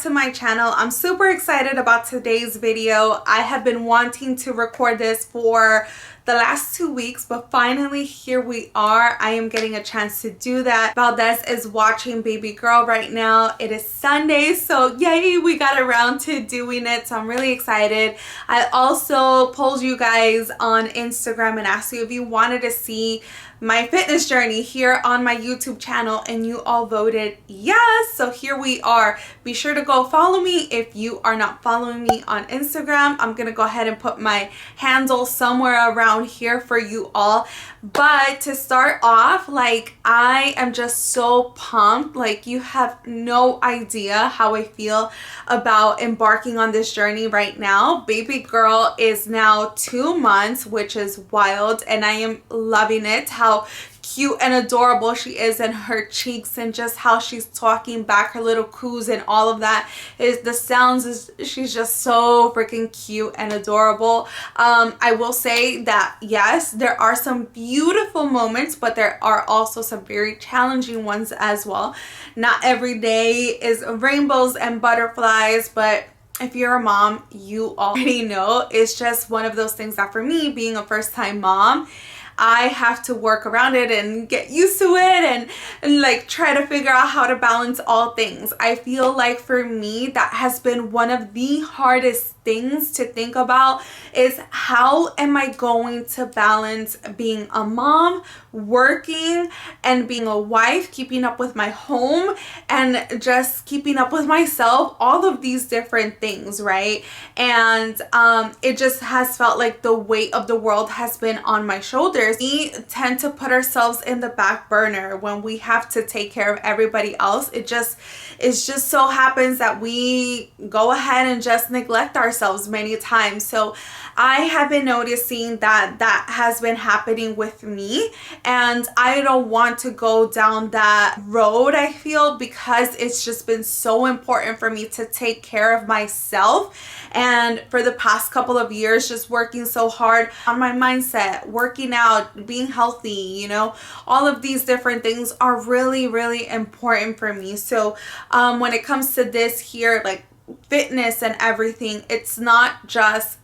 to my channel. I'm super excited about today's video. I have been wanting to record this for the last 2 weeks, but finally here we are. I am getting a chance to do that. Valdez is watching baby girl right now. It is Sunday, so yay, we got around to doing it, so I'm really excited. I also polled you guys on Instagram and asked you if you wanted to see my fitness journey here on my YouTube channel, and you all voted yes, so here we are. Be sure to go follow me if you are not following me on Instagram. I'm gonna go ahead and put my handle somewhere around here for you all. But to start off, like, I am just so pumped. Like, you have no idea how I feel about embarking on this journey right now. Baby girl is now 2 months, which is wild, and I am loving it. How cute and adorable she is in her cheeks, and just how she's talking back, her little coos and all of that is the sounds is she's just so freaking cute and adorable. I will say that yes, there are some beautiful moments, but there are also some very challenging ones as well. Not every day is rainbows and butterflies, but if you're a mom, you already know it's just one of those things that for me, being a first-time mom, I have to work around it and get used to it and like try to figure out how to balance all things. I feel like for me, that has been one of the hardest things to think about, is how am I going to balance being a mom, working, and being a wife, keeping up with my home, and just keeping up with myself, all of these different things, right? And it just has felt like the weight of the world has been on my shoulders. We tend to put ourselves in the back burner when we have to take care of everybody else. It just so happens that we go ahead and just neglect ourselves many times. So I have been noticing that has been happening with me, and I don't want to go down that road, I feel, because it's just been so important for me to take care of myself. And for the past couple of years, just working so hard on my mindset, working out, being healthy, you know, all of these different things are really, really important for me. So when it comes to this here, like fitness and everything, it's not just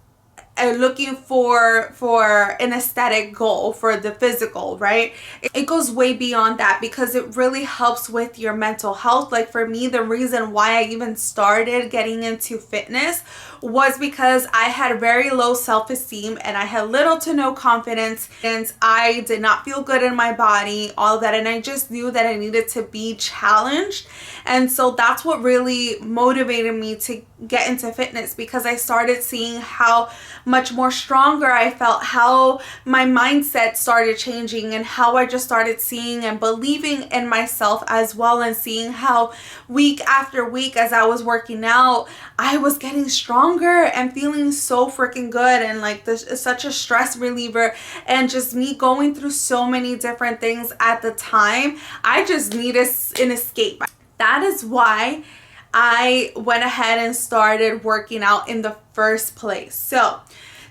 looking for an aesthetic goal for the physical, right? It goes way beyond that, because it really helps with your mental health. Like for me, the reason why I even started getting into fitness was because I had very low self-esteem and I had little to no confidence, and I did not feel good in my body, all that, and I just knew that I needed to be challenged. And so that's what really motivated me to get into fitness, because I started seeing how much more stronger I felt, how my mindset started changing, and how I just started seeing and believing in myself as well, and seeing how week after week as I was working out, I was getting stronger and feeling so freaking good, and like this is such a stress reliever. And just me going through so many different things at the time, I just needed an escape. That is why I went ahead and started working out in the first place. So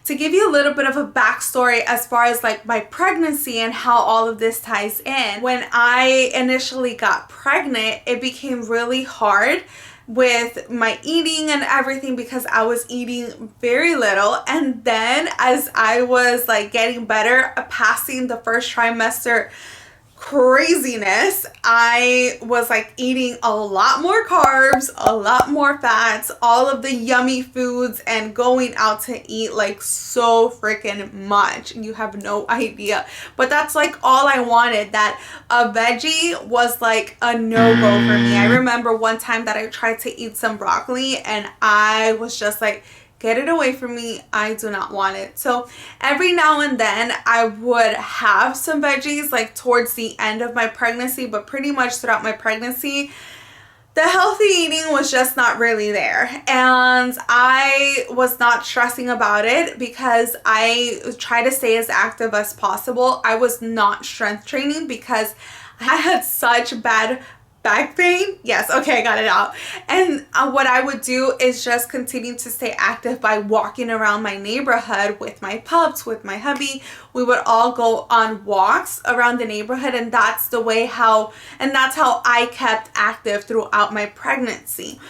to give you a little bit of a backstory as far as like my pregnancy and how all of this ties in, when I initially got pregnant, it became really hard with my eating and everything, because I was eating very little. And then as I was like getting better, passing the first trimester craziness, I was like eating a lot more carbs, a lot more fats, all of the yummy foods, and going out to eat like so freaking much. You have no idea. But that's like all I wanted. That a veggie was like a no-go for me. I remember one time that I tried to eat some broccoli and I was just like, get it away from me, I do not want it. So every now and then I would have some veggies like towards the end of my pregnancy, but pretty much throughout my pregnancy, the healthy eating was just not really there. And I was not stressing about it because I try to stay as active as possible. I was not strength training because I had such bad back pain. Yes, okay, I got it out. And what I would do is just continue to stay active by walking around my neighborhood with my pups, with my hubby. We would all go on walks around the neighborhood, and that's how I kept active throughout my pregnancy.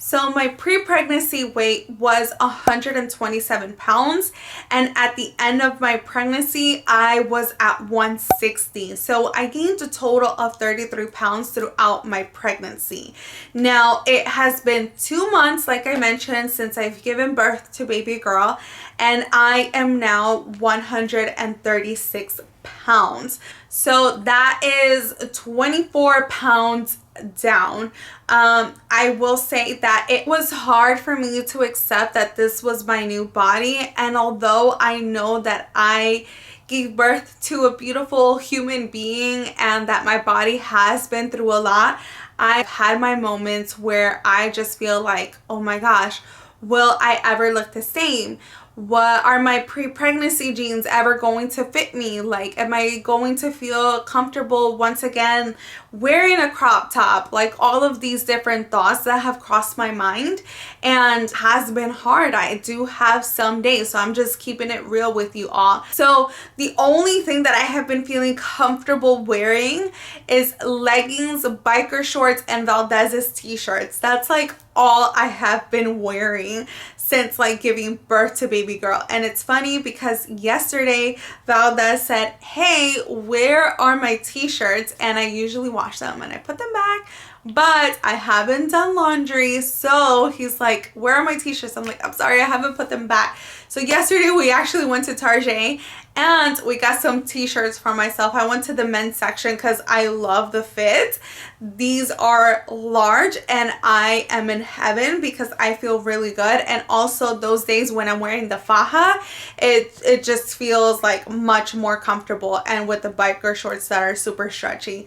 So my pre-pregnancy weight was 127 pounds, and at the end of my pregnancy I was at 160. So I gained a total of 33 pounds throughout my pregnancy. Now it has been 2 months, like I mentioned, since I've given birth to baby girl, and I am now 136 pounds. So that is 24 pounds down. I will say that it was hard for me to accept that this was my new body, and although I know that I gave birth to a beautiful human being and that my body has been through a lot, I've had my moments where I just feel like, oh my gosh, will I ever look the same? What are my pre-pregnancy jeans ever going to fit me? Like, am I going to feel comfortable once again wearing a crop top? Like, all of these different thoughts that have crossed my mind, and has been hard. I do have some days, so I'm just keeping it real with you all. So the only thing that I have been feeling comfortable wearing is leggings, biker shorts, and Valdez's t-shirts. That's like all I have been wearing since like giving birth to baby girl. And it's funny because yesterday Valdez said, hey, where are my t-shirts? And I usually wash them and I put them back, but I haven't done laundry. So he's like, where are my t-shirts? I'm like, I'm sorry, I haven't put them back. So yesterday we actually went to Target and we got some t-shirts for myself. I went to the men's section because I love the fit. These are large and I am in heaven because I feel really good. And also those days when I'm wearing the faja, it just feels like much more comfortable, and with the biker shorts that are super stretchy.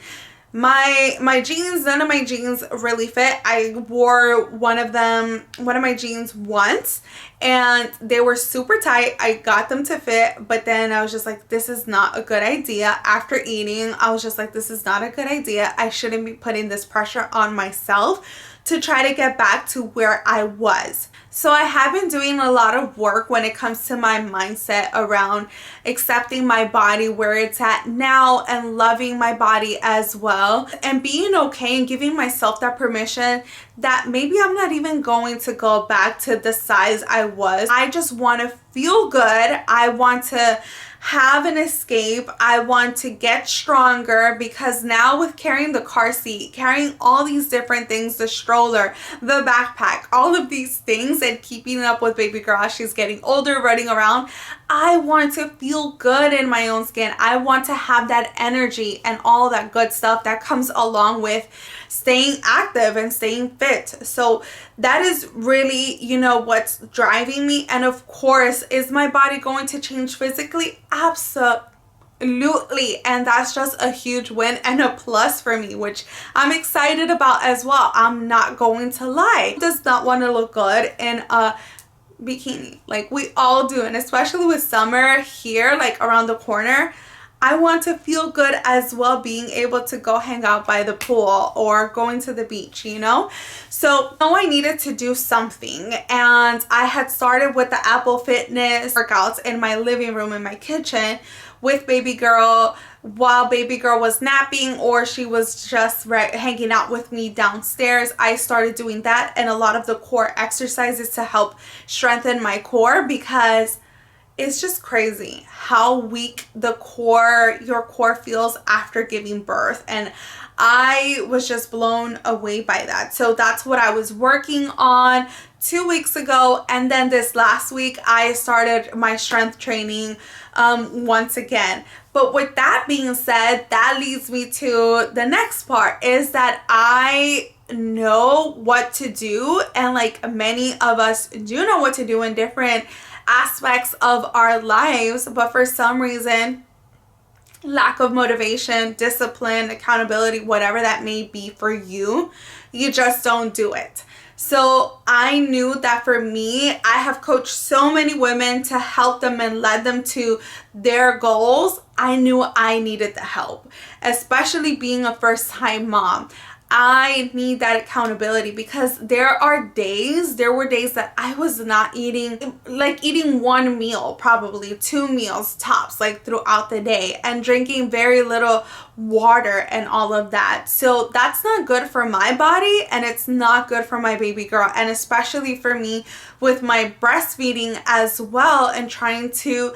My jeans, none of my jeans really fit. I wore one of my jeans once and they were super tight. I got them to fit, but then I was just like, this is not a good idea. After eating, I was just like, this is not a good idea. I shouldn't be putting this pressure on myself to try to get back to where I was. So I have been doing a lot of work when it comes to my mindset around accepting my body where it's at now and loving my body as well, and being okay and giving myself that permission that maybe I'm not even going to go back to the size I was. I just want to feel good. I want to have an escape. I want to get stronger, because now with carrying the car seat, carrying all these different things, the stroller, the backpack, all of these things, and keeping up with baby girl, she's getting older, running around, I want to feel good in my own skin. I want to have that energy and all that good stuff that comes along with staying active and staying fit. So that is really, you know, what's driving me. And of course, is my body going to change physically? Absolutely. And that's just a huge win and a plus for me, which I'm excited about as well. I'm not going to lie. Does not want to look good in a bikini, like we all do, and especially with summer here, like around the corner, I want to feel good as well, being able to go hang out by the pool or going to the beach, you know? So I needed to do something, and I had started with the Apple Fitness workouts in my living room, in my kitchen, with baby girl while baby girl was napping, or she was just hanging out with me downstairs. I started doing that and a lot of the core exercises to help strengthen my core, because it's just crazy how weak your core feels after giving birth. And I was just blown away by that. So that's what I was working on 2 weeks ago. And then this last week, I started my strength training once again. But with that being said, that leads me to the next part, is that I know what to do. And like many of us do know what to do in different aspects of our lives, but for some reason, lack of motivation, discipline, accountability, whatever that may be for you, you just don't do it. So I knew that for me, I have coached so many women to help them and led them to their goals. I knew I needed the help, especially being a first-time mom. I need that accountability, because there were days that I was not eating, like eating one meal, probably 2 meals tops, like throughout the day, and drinking very little water and all of that. So that's not good for my body, and it's not good for my baby girl, and especially for me with my breastfeeding as well, and trying to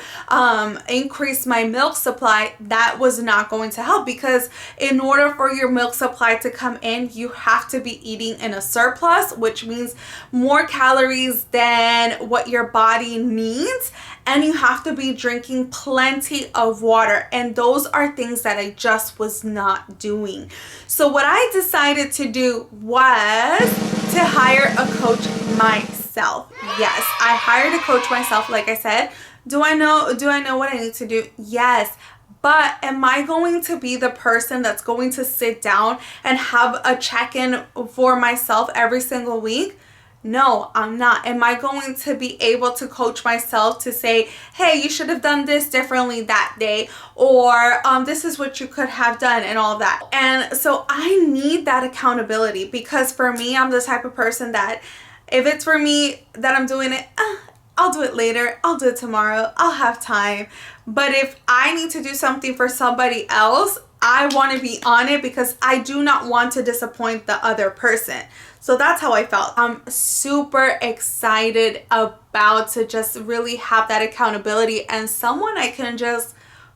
increase my milk supply. That was not going to help, because in order for your milk supply to come in, you have to be eating in a surplus, which means more calories than what your body needs, and you have to be drinking plenty of water, and those are things that I just was not doing. So what I decided to do was to hire a coach myself. Yes, I hired a coach myself. Like I said, do I know what I need to do? Yes. But am I going to be the person that's going to sit down and have a check-in for myself every single week? No, I'm not. Am I going to be able to coach myself to say, hey, you should have done this differently that day, or this is what you could have done, and all of that? And so I need that accountability, because for me, I'm the type of person that if it's for me that I'm doing it, I'll do it later, I'll do it tomorrow, I'll have time. But if I need to do something for somebody else, I want to be on it, because I do not want to disappoint the other person. So that's how I felt. I'm super excited about to just really have that accountability, and someone I can just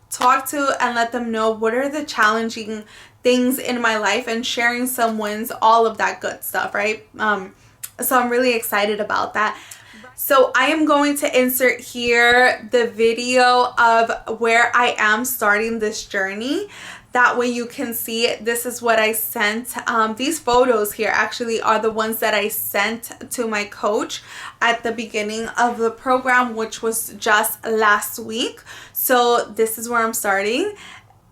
talk to and let them know what are the challenging things in my life, and sharing some wins, all of that good stuff, right? So I'm really excited about that. So I am going to insert here the video of where I am starting this journey. That way you can see it. This is what I sent. These photos here actually are the ones that I sent to my coach at the beginning of the program, which was just last week. So this is where I'm starting.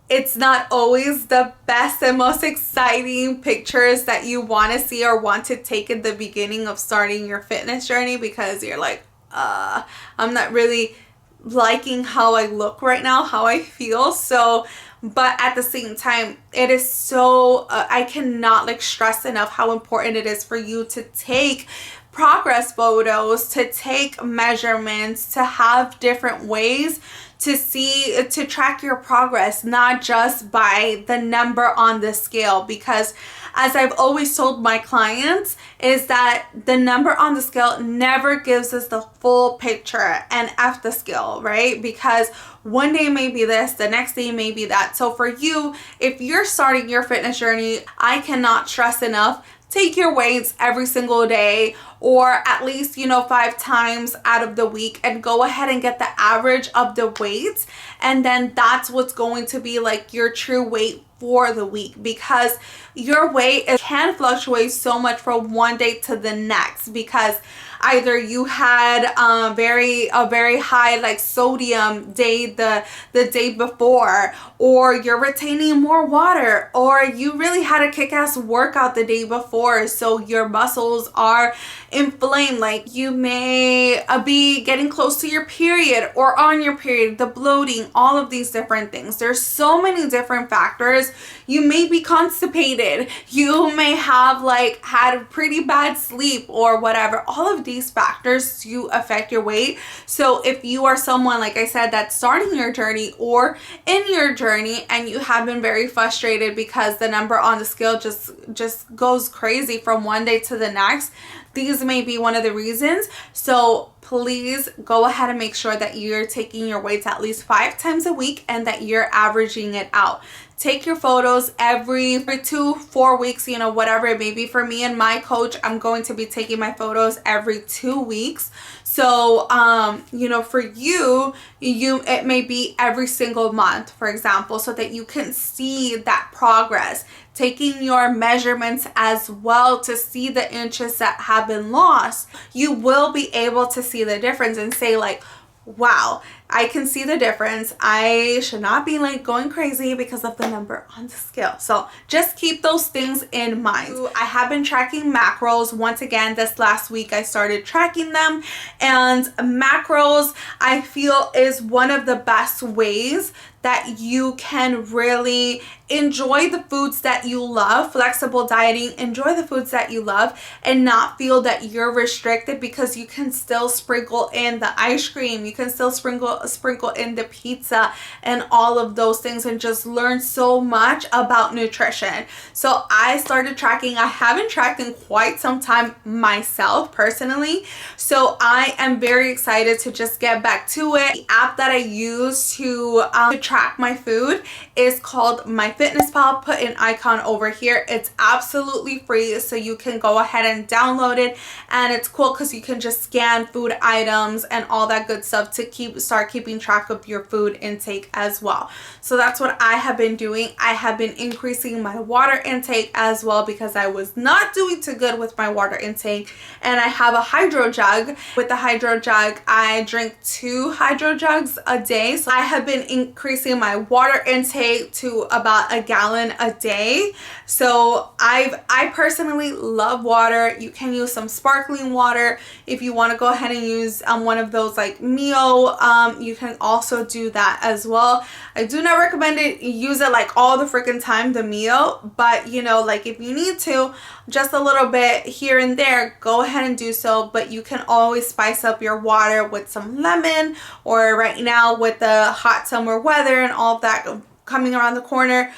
It's not always the best and most exciting pictures that you want to see or want to take in the beginning of starting your fitness journey, because you're like, I'm not really liking how I look right now, how I feel. So, but at the same time, it is so, I cannot like stress enough how important it is for you to take progress photos, to take measurements, to have different ways to track your progress, not just by the number on the scale. Because as I've always told my clients, is that the number on the scale never gives us the full picture, and F the scale, right? Because one day may be this, the next day may be that. So for you, if you're starting your fitness journey, I cannot stress enough, take your weights every single day, or at least, 5 times out of the week, and go ahead and get the average of the weights. And then that's what's going to be like your true weight for the week, because your weight can fluctuate so much from one day to the next, because either you had a very high like sodium day the day before, or you're retaining more water, or you really had a kick-ass workout the day before, so your muscles are inflamed. Like you may be getting close to your period or on your period, the bloating, all of these different things. There's so many different factors. You may be constipated, you may have like had pretty bad sleep or whatever. All of these factors do affect your weight. So if you are someone, like I said, that's starting your journey or in your journey, and you have been very frustrated because the number on the scale just goes crazy from one day to the next, these may be one of the reasons. So please go ahead and make sure that you're taking your weights at least 5 times a week, and that you're averaging it out. Take your photos every 2-4 weeks, whatever it may be. For me and my coach, I'm going to be taking my photos every 2 weeks. So, for you, it may be every single month, for example, so that you can see that progress. Taking your measurements as well to see the inches that have been lost, you will be able to see the difference and say like, wow, I can see the difference. I should not be like going crazy because of the number on the scale. So just keep those things in mind. I have been tracking macros. Once again, this last week I started tracking them, and macros I feel is one of the best ways that you can really enjoy the foods that you love. Flexible dieting, enjoy the foods that you love and not feel that you're restricted, because you can still sprinkle in the ice cream, you can still sprinkle in the pizza and all of those things, and just learn so much about nutrition. So I started tracking. I haven't tracked in quite some time myself personally, so I am very excited to just get back to it. The app that I use to track my food is called MyFitnessPal. Put an icon over here. It's absolutely free, so you can go ahead and download it, and it's cool because you can just scan food items and all that good stuff to start keeping track of your food intake as well. So that's what I have been doing. I have been increasing my water intake as well, because I was not doing too good with my water intake, and I have a hydro jug. With the hydro jug, I drink 2 hydro jugs a day, so I have been increasing my water intake to about a gallon a day. So I personally love water. You can use some sparkling water if you want to go ahead and use one of those like Mio. You can also do that as well. I do not recommend it, use it like all the freaking time, the Mio, but you know, like if you need to, just a little bit here and there, go ahead and do so. But you can always spice up your water with some lemon, or right now with the hot summer weather and all of that coming around the corner,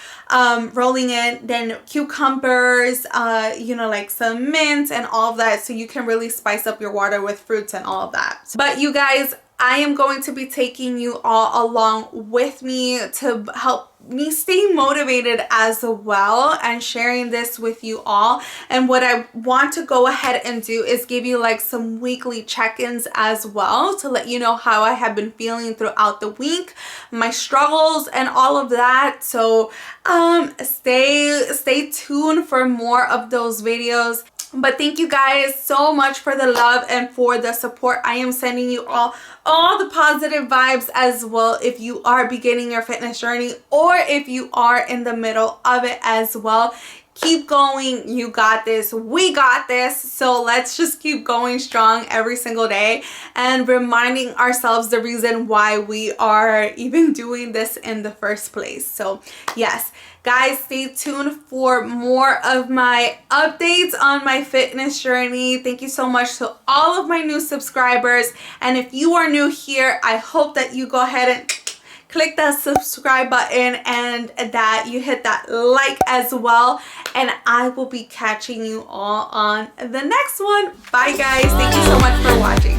rolling in then cucumbers, you know, like some mint and all of that, so you can really spice up your water with fruits and all of that. But you guys, I am going to be taking you all along with me to help me stay motivated as well, and sharing this with you all. And what I want to go ahead and do is give you like some weekly check-ins as well, to let you know how I have been feeling throughout the week, my struggles and all of that. So stay tuned for more of those videos. But thank you guys so much for the love and for the support. I am sending you all the positive vibes as well, if you are beginning your fitness journey or if you are in the middle of it as well. Keep going. You got this. We got this. So let's just keep going strong every single day and reminding ourselves the reason why we are even doing this in the first place. So yes, guys, stay tuned for more of my updates on my fitness journey. Thank you so much to all of my new subscribers. And if you are new here, I hope that you go ahead and click that subscribe button and that you hit that like as well. And I will be catching you all on the next one. Bye guys. Thank you so much for watching.